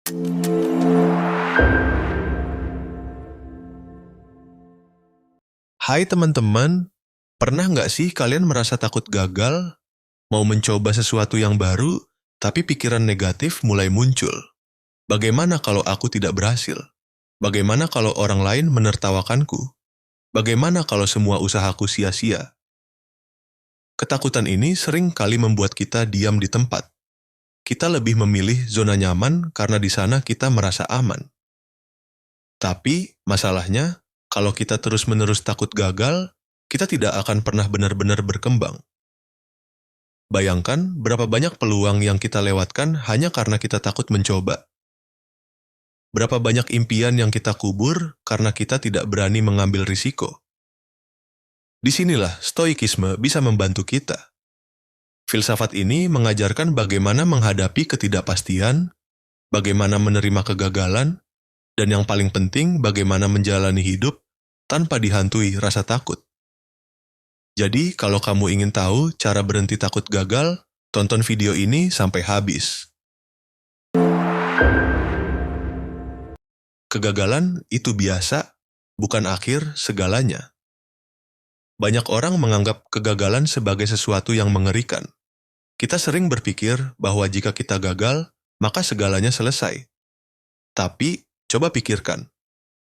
Hai teman-teman, pernah nggak sih kalian merasa takut gagal, mau mencoba sesuatu yang baru, tapi pikiran negatif mulai muncul? Bagaimana kalau aku tidak berhasil? Bagaimana kalau orang lain menertawakanku? Bagaimana kalau semua usahaku sia-sia? Ketakutan ini sering kali membuat kita diam di tempat. Kita lebih memilih zona nyaman karena di sana kita merasa aman. Tapi, masalahnya, kalau kita terus-menerus takut gagal, kita tidak akan pernah benar-benar berkembang. Bayangkan berapa banyak peluang yang kita lewatkan hanya karena kita takut mencoba. Berapa banyak impian yang kita kubur karena kita tidak berani mengambil risiko. Disinilah stoikisme bisa membantu kita. Filsafat ini mengajarkan bagaimana menghadapi ketidakpastian, bagaimana menerima kegagalan, dan yang paling penting bagaimana menjalani hidup tanpa dihantui rasa takut. Jadi, kalau kamu ingin tahu cara berhenti takut gagal, tonton video ini sampai habis. Kegagalan itu biasa, bukan akhir segalanya. Banyak orang menganggap kegagalan sebagai sesuatu yang mengerikan. Kita sering berpikir bahwa jika kita gagal, maka segalanya selesai. Tapi, coba pikirkan,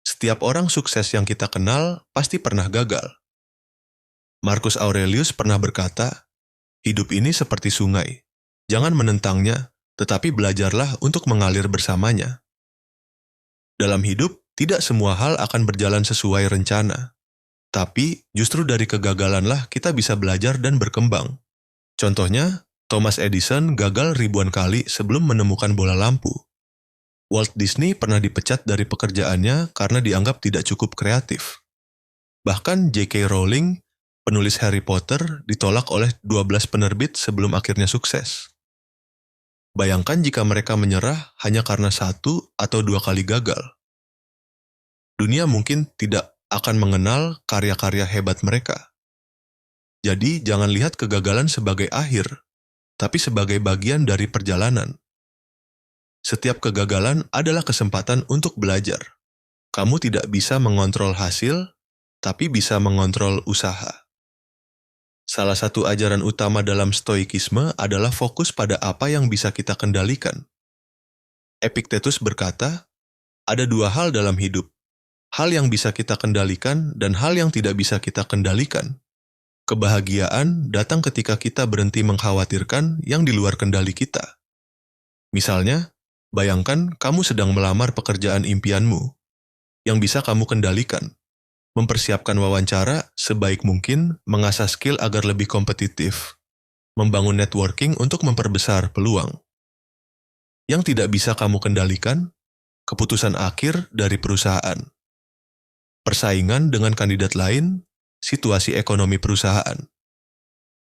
setiap orang sukses yang kita kenal pasti pernah gagal. Marcus Aurelius pernah berkata, hidup ini seperti sungai. Jangan menentangnya, tetapi belajarlah untuk mengalir bersamanya. Dalam hidup, tidak semua hal akan berjalan sesuai rencana. Tapi, justru dari kegagalanlah kita bisa belajar dan berkembang. Contohnya, Thomas Edison gagal ribuan kali sebelum menemukan bola lampu. Walt Disney pernah dipecat dari pekerjaannya karena dianggap tidak cukup kreatif. Bahkan J.K. Rowling, penulis Harry Potter, ditolak oleh 12 penerbit sebelum akhirnya sukses. Bayangkan jika mereka menyerah hanya karena 1 atau 2 kali gagal. Dunia mungkin tidak akan mengenal karya-karya hebat mereka. Jadi, jangan lihat kegagalan sebagai akhir, tapi sebagai bagian dari perjalanan. Setiap kegagalan adalah kesempatan untuk belajar. Kamu tidak bisa mengontrol hasil, tapi bisa mengontrol usaha. Salah satu ajaran utama dalam stoikisme adalah fokus pada apa yang bisa kita kendalikan. Epictetus berkata, ada 2 hal dalam hidup, hal yang bisa kita kendalikan dan hal yang tidak bisa kita kendalikan. Kebahagiaan datang ketika kita berhenti mengkhawatirkan yang di luar kendali kita. Misalnya, bayangkan kamu sedang melamar pekerjaan impianmu, yang bisa kamu kendalikan. Mempersiapkan wawancara sebaik mungkin, mengasah skill agar lebih kompetitif, membangun networking untuk memperbesar peluang. Yang tidak bisa kamu kendalikan, keputusan akhir dari perusahaan. Persaingan dengan kandidat lain, situasi ekonomi perusahaan.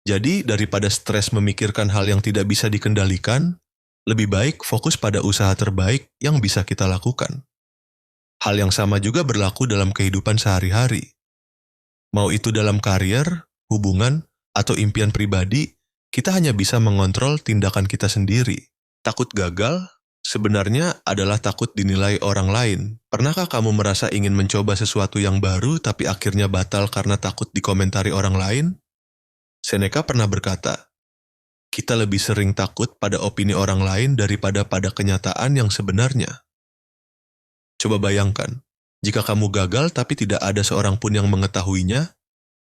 Jadi, daripada stres memikirkan hal yang tidak bisa dikendalikan, lebih baik fokus pada usaha terbaik yang bisa kita lakukan. Hal yang sama juga berlaku dalam kehidupan sehari-hari. Mau itu dalam karier, hubungan, atau impian pribadi, kita hanya bisa mengontrol tindakan kita sendiri. Takut gagal sebenarnya adalah takut dinilai orang lain. Pernahkah kamu merasa ingin mencoba sesuatu yang baru tapi akhirnya batal karena takut dikomentari orang lain? Seneca pernah berkata, kita lebih sering takut pada opini orang lain daripada pada kenyataan yang sebenarnya. Coba bayangkan, jika kamu gagal tapi tidak ada seorang pun yang mengetahuinya,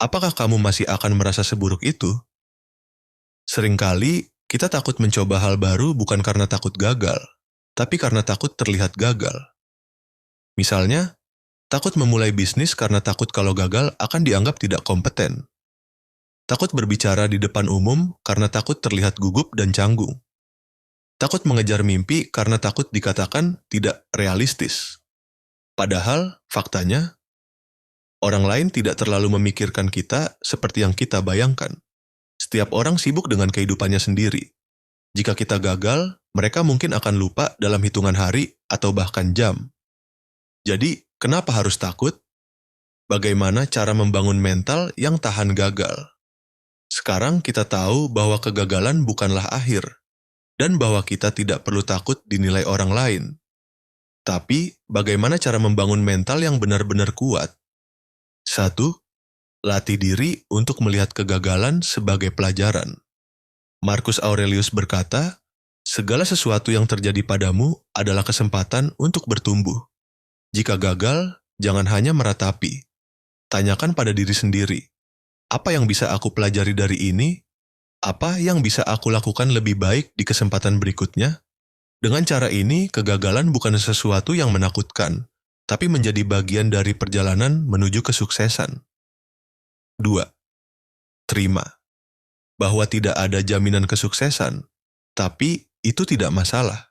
apakah kamu masih akan merasa seburuk itu? Seringkali, kita takut mencoba hal baru bukan karena takut gagal, tapi karena takut terlihat gagal. Misalnya, takut memulai bisnis karena takut kalau gagal akan dianggap tidak kompeten. Takut berbicara di depan umum karena takut terlihat gugup dan canggung. Takut mengejar mimpi karena takut dikatakan tidak realistis. Padahal, faktanya, orang lain tidak terlalu memikirkan kita seperti yang kita bayangkan. Setiap orang sibuk dengan kehidupannya sendiri. Jika kita gagal, mereka mungkin akan lupa dalam hitungan hari atau bahkan jam. Jadi, kenapa harus takut? Bagaimana cara membangun mental yang tahan gagal? Sekarang kita tahu bahwa kegagalan bukanlah akhir, dan bahwa kita tidak perlu takut dinilai orang lain. Tapi, bagaimana cara membangun mental yang benar-benar kuat? 1. Latih diri untuk melihat kegagalan sebagai pelajaran. Marcus Aurelius berkata, segala sesuatu yang terjadi padamu adalah kesempatan untuk bertumbuh. Jika gagal, jangan hanya meratapi. Tanyakan pada diri sendiri, apa yang bisa aku pelajari dari ini? Apa yang bisa aku lakukan lebih baik di kesempatan berikutnya? Dengan cara ini, kegagalan bukan sesuatu yang menakutkan, tapi menjadi bagian dari perjalanan menuju kesuksesan. 2. Terima bahwa tidak ada jaminan kesuksesan, tapi itu tidak masalah.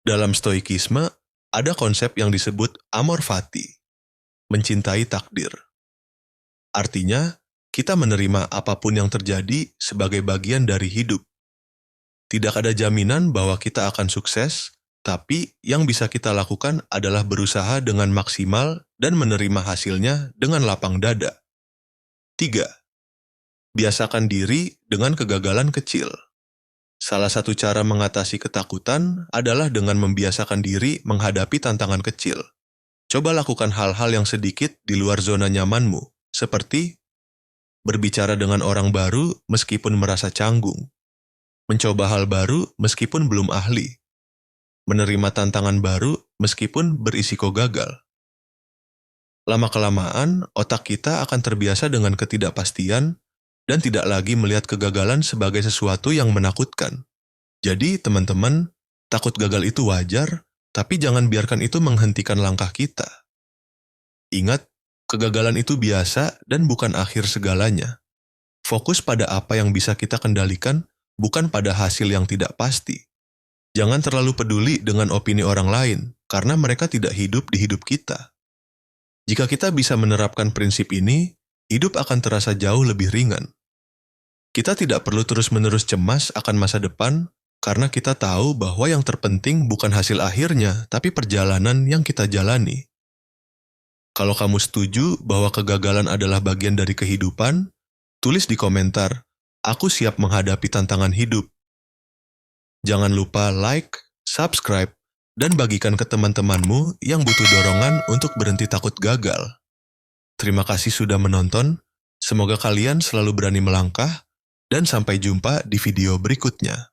Dalam stoikisme, ada konsep yang disebut amor fati, mencintai takdir. Artinya, kita menerima apapun yang terjadi sebagai bagian dari hidup. Tidak ada jaminan bahwa kita akan sukses, tapi yang bisa kita lakukan adalah berusaha dengan maksimal dan menerima hasilnya dengan lapang dada. 3. Biasakan diri dengan kegagalan kecil. Salah satu cara mengatasi ketakutan adalah dengan membiasakan diri menghadapi tantangan kecil. Coba lakukan hal-hal yang sedikit di luar zona nyamanmu, seperti berbicara dengan orang baru meskipun merasa canggung, mencoba hal baru meskipun belum ahli, menerima tantangan baru meskipun berisiko gagal. Lama-kelamaan, otak kita akan terbiasa dengan ketidakpastian dan tidak lagi melihat kegagalan sebagai sesuatu yang menakutkan. Jadi, teman-teman, takut gagal itu wajar, tapi jangan biarkan itu menghentikan langkah kita. Ingat, kegagalan itu biasa dan bukan akhir segalanya. Fokus pada apa yang bisa kita kendalikan, bukan pada hasil yang tidak pasti. Jangan terlalu peduli dengan opini orang lain, karena mereka tidak hidup di hidup kita. Jika kita bisa menerapkan prinsip ini, hidup akan terasa jauh lebih ringan. Kita tidak perlu terus-menerus cemas akan masa depan, karena kita tahu bahwa yang terpenting bukan hasil akhirnya, tapi perjalanan yang kita jalani. Kalau kamu setuju bahwa kegagalan adalah bagian dari kehidupan, tulis di komentar, "Aku siap menghadapi tantangan hidup." Jangan lupa like, subscribe, dan bagikan ke teman-temanmu yang butuh dorongan untuk berhenti takut gagal. Terima kasih sudah menonton, semoga kalian selalu berani melangkah, dan sampai jumpa di video berikutnya.